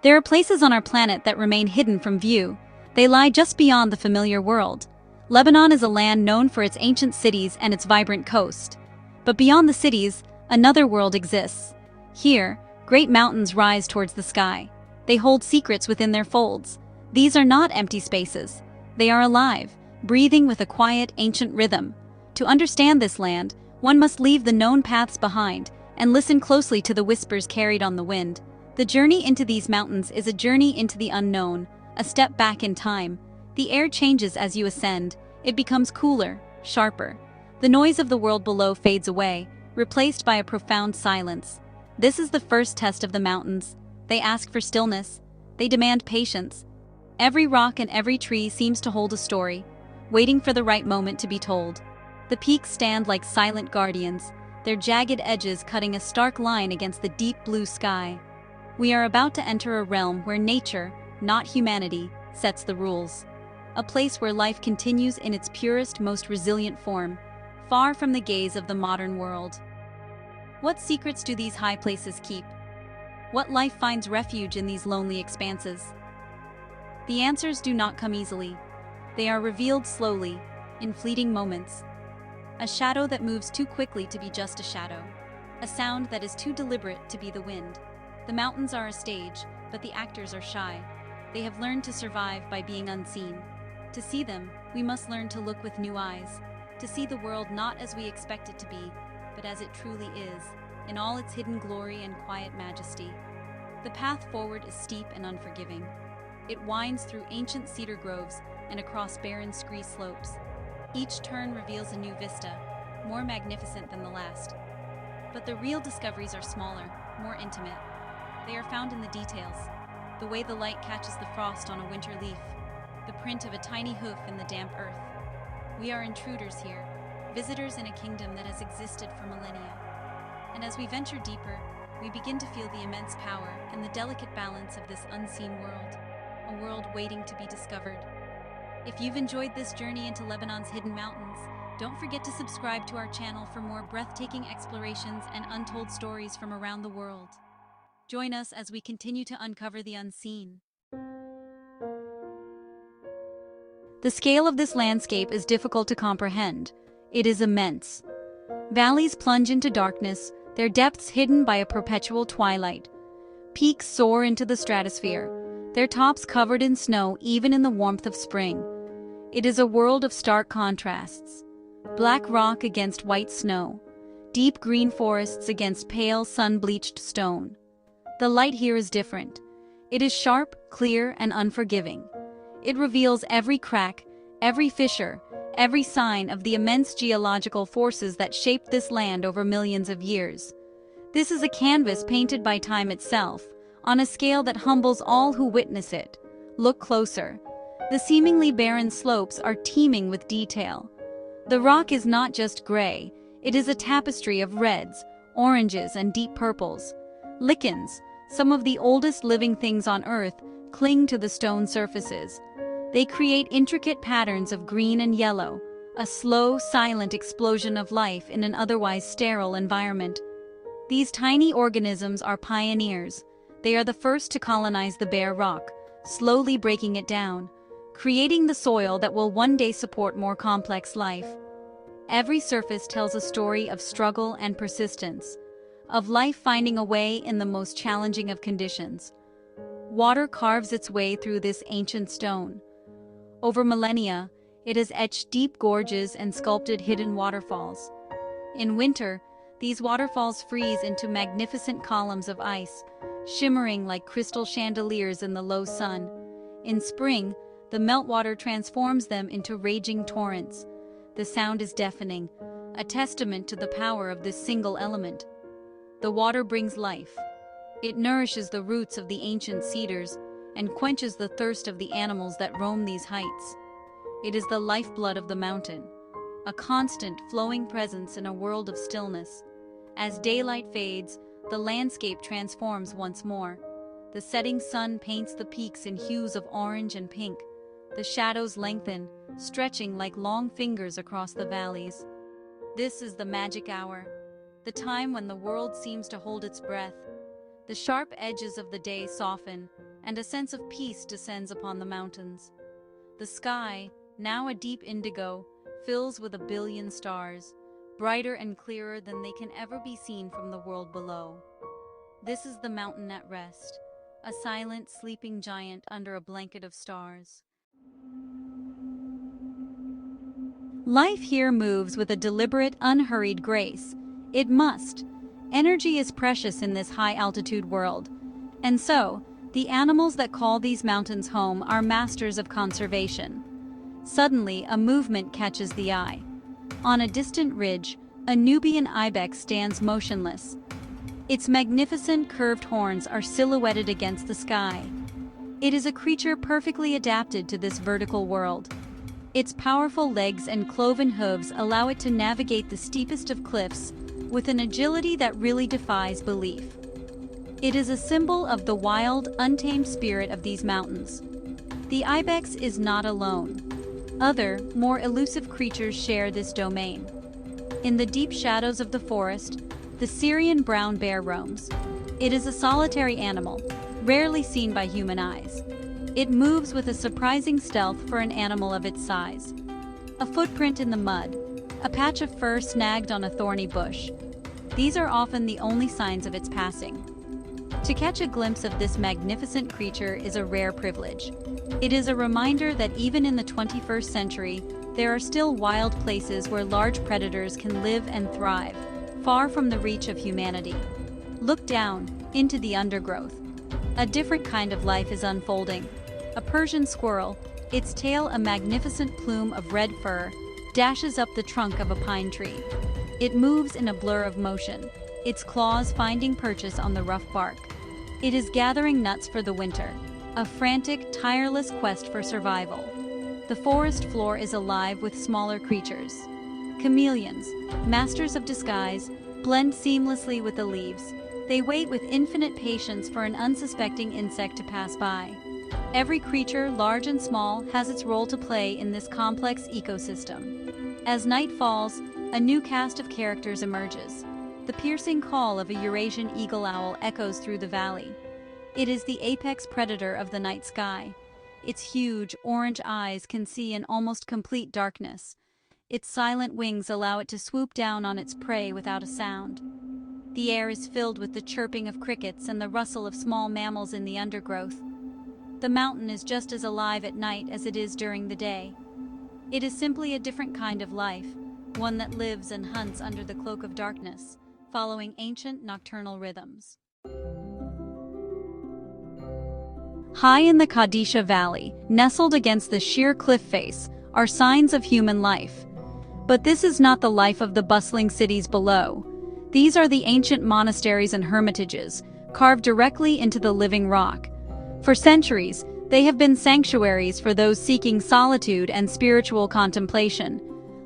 There are places on our planet that remain hidden from view. They lie just beyond the familiar world. Lebanon is a land known for its ancient cities and its vibrant coast. But beyond the cities, another world exists. Here, great mountains rise towards the sky. They hold secrets within their folds. These are not empty spaces. They are alive, breathing with a quiet, ancient rhythm. To understand this land, one must leave the known paths behind and listen closely to the whispers carried on the wind. The journey into these mountains is a journey into the unknown, a step back in time. The air changes as you ascend. It becomes cooler, sharper. The noise of the world below fades away, replaced by a profound silence. This is the first test of the mountains. They ask for stillness. They demand patience. Every rock and every tree seems to hold a story, waiting for the right moment to be told. The peaks stand like silent guardians, their jagged edges cutting a stark line against the deep blue sky. We are about to enter a realm where nature, not humanity, sets the rules. A place where life continues in its purest, most resilient form, far from the gaze of the modern world. What secrets do these high places keep? What life finds refuge in these lonely expanses? The answers do not come easily. They are revealed slowly, in fleeting moments. A shadow that moves too quickly to be just a shadow. A sound that is too deliberate to be the wind. The mountains are a stage, but the actors are shy. They have learned to survive by being unseen. To see them, we must learn to look with new eyes, to see the world not as we expect it to be, but as it truly is, in all its hidden glory and quiet majesty. The path forward is steep and unforgiving. It winds through ancient cedar groves and across barren scree slopes. Each turn reveals a new vista, more magnificent than the last. But the real discoveries are smaller, more intimate. They are found in the details, the way the light catches the frost on a winter leaf, the print of a tiny hoof in the damp earth. We are intruders here, visitors in a kingdom that has existed for millennia. And as we venture deeper, we begin to feel the immense power and the delicate balance of this unseen world, a world waiting to be discovered. If you've enjoyed this journey into Lebanon's hidden mountains, don't forget to subscribe to our channel for more breathtaking explorations and untold stories from around the world. Join us as we continue to uncover the unseen. The scale of this landscape is difficult to comprehend. It is immense. Valleys plunge into darkness, their depths hidden by a perpetual twilight. Peaks soar into the stratosphere, their tops covered in snow even in the warmth of spring. It is a world of stark contrasts. Black rock against white snow, deep green forests against pale sun-bleached stone. The light here is different. It is sharp, clear, and unforgiving. It reveals every crack, every fissure, every sign of the immense geological forces that shaped this land over millions of years. This is a canvas painted by time itself, on a scale that humbles all who witness it. Look closer. The seemingly barren slopes are teeming with detail. The rock is not just gray, it is a tapestry of reds, oranges, and deep purples. Lichens, some of the oldest living things on Earth, cling to the stone surfaces. They create intricate patterns of green and yellow, a slow, silent explosion of life in an otherwise sterile environment. These tiny organisms are pioneers. They are the first to colonize the bare rock, slowly breaking it down, creating the soil that will one day support more complex life. Every surface tells a story of struggle and persistence, of life finding a way in the most challenging of conditions. Water carves its way through this ancient stone. Over millennia, it has etched deep gorges and sculpted hidden waterfalls. In winter, these waterfalls freeze into magnificent columns of ice, shimmering like crystal chandeliers in the low sun. In spring, the meltwater transforms them into raging torrents. The sound is deafening, a testament to the power of this single element. The water brings life. It nourishes the roots of the ancient cedars and quenches the thirst of the animals that roam these heights. It is the lifeblood of the mountain, a constant, flowing presence in a world of stillness. As daylight fades, the landscape transforms once more. The setting sun paints the peaks in hues of orange and pink. The shadows lengthen, stretching like long fingers across the valleys. This is the magic hour, the time when the world seems to hold its breath. The sharp edges of the day soften, and a sense of peace descends upon the mountains. The sky, now a deep indigo, fills with a billion stars, brighter and clearer than they can ever be seen from the world below. This is the mountain at rest, a silent, sleeping giant under a blanket of stars. Life here moves with a deliberate, unhurried grace. It must. Energy is precious in this high-altitude world. And so, the animals that call these mountains home are masters of conservation. Suddenly, a movement catches the eye. On a distant ridge, a Nubian ibex stands motionless. Its magnificent curved horns are silhouetted against the sky. It is a creature perfectly adapted to this vertical world. Its powerful legs and cloven hooves allow it to navigate the steepest of cliffs with an agility that really defies belief. It is a symbol of the wild, untamed spirit of these mountains. The ibex is not alone. Other, more elusive creatures share this domain. In the deep shadows of the forest, the Syrian brown bear roams. It is a solitary animal, rarely seen by human eyes. It moves with a surprising stealth for an animal of its size. A footprint in the mud, a patch of fur snagged on a thorny bush. These are often the only signs of its passing. To catch a glimpse of this magnificent creature is a rare privilege. It is a reminder that even in the 21st century, there are still wild places where large predators can live and thrive, far from the reach of humanity. Look down, into the undergrowth. A different kind of life is unfolding. A Persian squirrel, its tail a magnificent plume of red fur, dashes up the trunk of a pine tree. It moves in a blur of motion, its claws finding purchase on the rough bark. It is gathering nuts for the winter, a frantic, tireless quest for survival. The forest floor is alive with smaller creatures. Chameleons, masters of disguise, blend seamlessly with the leaves. They wait with infinite patience for an unsuspecting insect to pass by. Every creature, large and small, has its role to play in this complex ecosystem. As night falls, a new cast of characters emerges. The piercing call of a Eurasian eagle owl echoes through the valley. It is the apex predator of the night sky. Its huge, orange eyes can see in almost complete darkness. Its silent wings allow it to swoop down on its prey without a sound. The air is filled with the chirping of crickets and the rustle of small mammals in the undergrowth. The mountain is just as alive at night as it is during the day. It is simply a different kind of life, one that lives and hunts under the cloak of darkness, following ancient nocturnal rhythms. High in the Kadisha Valley, nestled against the sheer cliff face, are signs of human life. But this is not the life of the bustling cities below. These are the ancient monasteries and hermitages, carved directly into the living rock. For centuries, they have been sanctuaries for those seeking solitude and spiritual contemplation.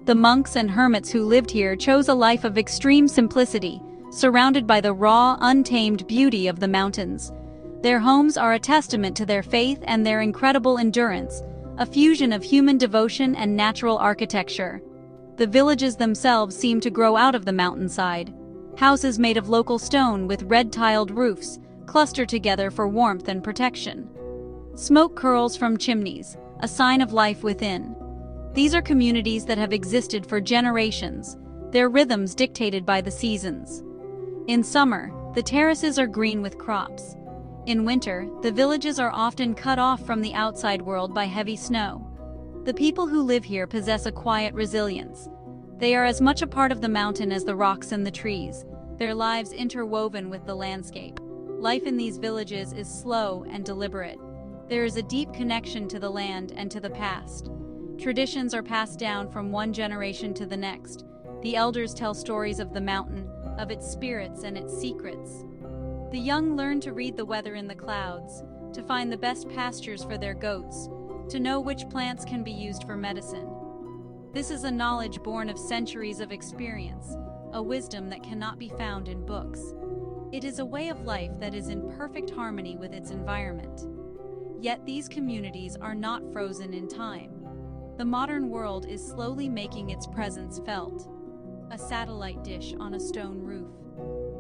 The monks and hermits who lived here chose a life of extreme simplicity, surrounded by the raw, untamed beauty of the mountains. Their homes are a testament to their faith and their incredible endurance, a fusion of human devotion and natural architecture. The villages themselves seem to grow out of the mountainside. Houses made of local stone with red-tiled roofs cluster together for warmth and protection. Smoke curls from chimneys, a sign of life within. These are communities that have existed for generations, their rhythms dictated by the seasons. In summer, the terraces are green with crops. In winter, the villages are often cut off from the outside world by heavy snow. The people who live here possess a quiet resilience. They are as much a part of the mountain as the rocks and the trees, their lives interwoven with the landscape. Life in these villages is slow and deliberate. There is a deep connection to the land and to the past. Traditions are passed down from one generation to the next. The elders tell stories of the mountain, of its spirits and its secrets. The young learn to read the weather in the clouds, to find the best pastures for their goats, to know which plants can be used for medicine. This is a knowledge born of centuries of experience, a wisdom that cannot be found in books. It is a way of life that is in perfect harmony with its environment. Yet these communities are not frozen in time. The modern world is slowly making its presence felt. A satellite dish on a stone roof.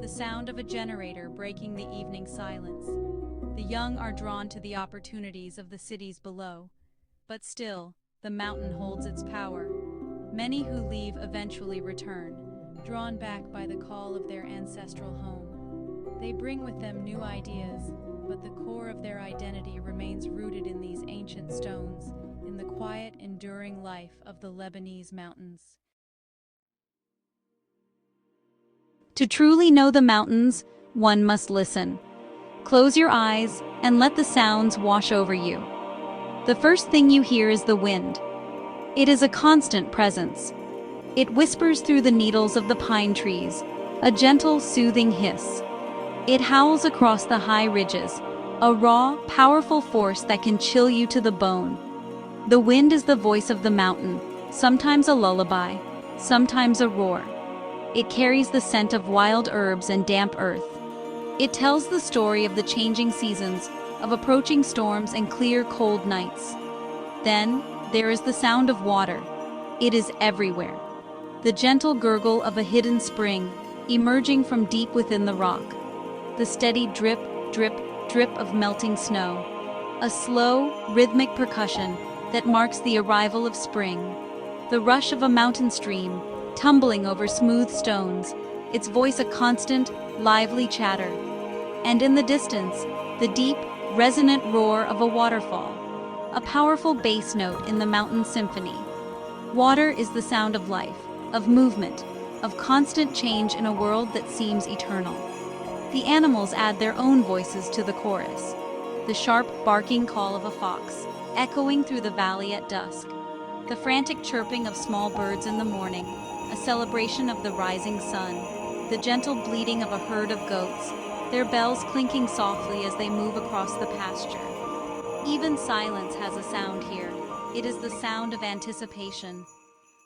The the sound of a generator breaking the evening silence. The young are drawn to the opportunities of the cities below. But still, the mountain holds its power. Many who leave eventually return, drawn back by the call of their ancestral home. They bring with them new ideas, but the core of their identity remains rooted in these ancient stones, in the quiet, enduring life of the Lebanese mountains. To truly know the mountains, one must listen. Close your eyes and let the sounds wash over you. The first thing you hear is the wind. It is a constant presence. It whispers through the needles of the pine trees, a gentle, soothing hiss. It howls across the high ridges, a raw, powerful force that can chill you to the bone. The wind is the voice of the mountain, sometimes a lullaby, sometimes a roar. It carries the scent of wild herbs and damp earth. It tells the story of the changing seasons, of approaching storms and clear, cold nights. Then, there is the sound of water. It is everywhere. The gentle gurgle of a hidden spring, emerging from deep within the rock. The steady drip, drip, drip of melting snow. A slow, rhythmic percussion that marks the arrival of spring. The rush of a mountain stream, tumbling over smooth stones, its voice a constant, lively chatter. And in the distance, the deep, resonant roar of a waterfall, a powerful bass note in the mountain symphony. Water is the sound of life, of movement, of constant change in a world that seems eternal. The animals add their own voices to the chorus. The sharp, barking call of a fox, echoing through the valley at dusk. The frantic chirping of small birds in the morning, a celebration of the rising sun. The gentle bleating of a herd of goats, their bells clinking softly as they move across the pasture. Even silence has a sound here. It is the sound of anticipation.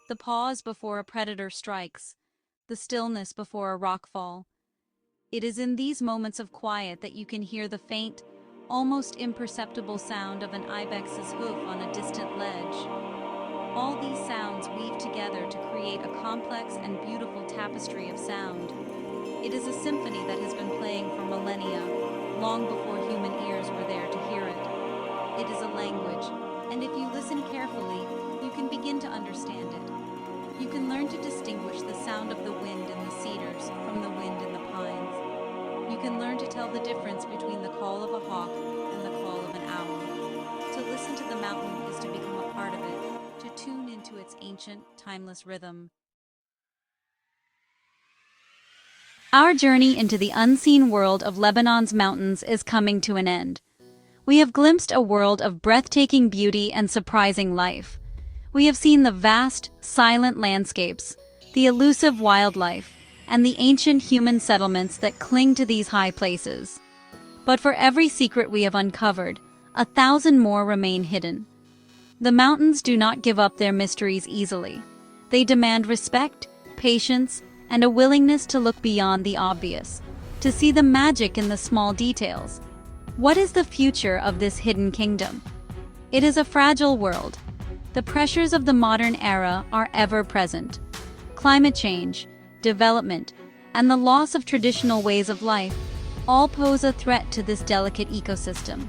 The pause before a predator strikes, the stillness before a rockfall. It is in these moments of quiet that you can hear the faint, almost imperceptible sound of an ibex's hoof on a distant ledge. All these sounds weave together to create a complex and beautiful tapestry of sound. It is a symphony that has been playing for millennia, long before human ears were there to hear it. It is a language, and if you listen carefully, you can begin to understand it. You can learn to distinguish the sound of the wind in the cedars from the wind in the pines. You can learn to tell the difference between the call of a hawk and the call of an owl. To listen to the mountain is to become a part of it, to tune into its ancient, timeless rhythm. Our journey into the unseen world of Lebanon's mountains is coming to an end. We have glimpsed a world of breathtaking beauty and surprising life. We have seen the vast, silent landscapes, the elusive wildlife, and the ancient human settlements that cling to these high places. But for every secret we have uncovered, 1,000 more remain hidden. The mountains do not give up their mysteries easily. They demand respect, patience, and a willingness to look beyond the obvious, to see the magic in the small details. What is the future of this hidden kingdom? It is a fragile world. The pressures of the modern era are ever present. Climate change, development, and the loss of traditional ways of life all pose a threat to this delicate ecosystem.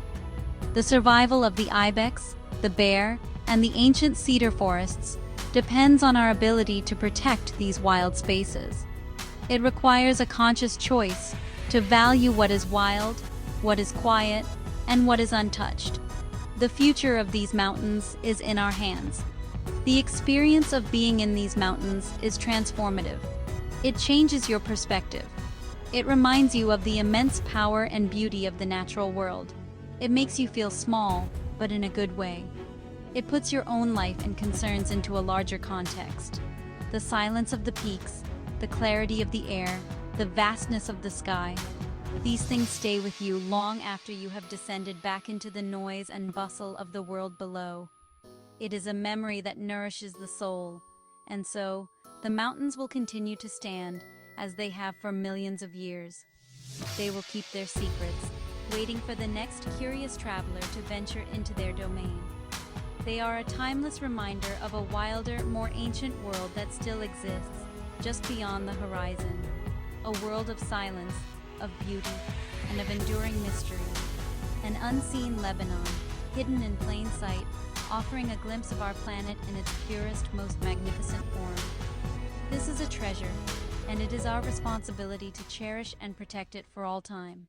The survival of the ibex, the bear, and the ancient cedar forests depends on our ability to protect these wild spaces. It requires a conscious choice to value what is wild, what is quiet, and what is untouched. The future of these mountains is in our hands. The experience of being in these mountains is transformative. It changes your perspective. It reminds you of the immense power and beauty of the natural world. It makes you feel small, but in a good way. It puts your own life and concerns into a larger context. The silence of the peaks, the clarity of the air, the vastness of the sky. These things stay with you long after you have descended back into the noise and bustle of the world below. It is a memory that nourishes the soul, and so, the mountains will continue to stand as they have for millions of years. They will keep their secrets, waiting for the next curious traveler to venture into their domain. They are a timeless reminder of a wilder, more ancient world that still exists, just beyond the horizon. a world of silence, of beauty, and of enduring mystery. An unseen Lebanon, hidden in plain sight, offering a glimpse of our planet in its purest, most magnificent form. This is a treasure, and it is our responsibility to cherish and protect it for all time.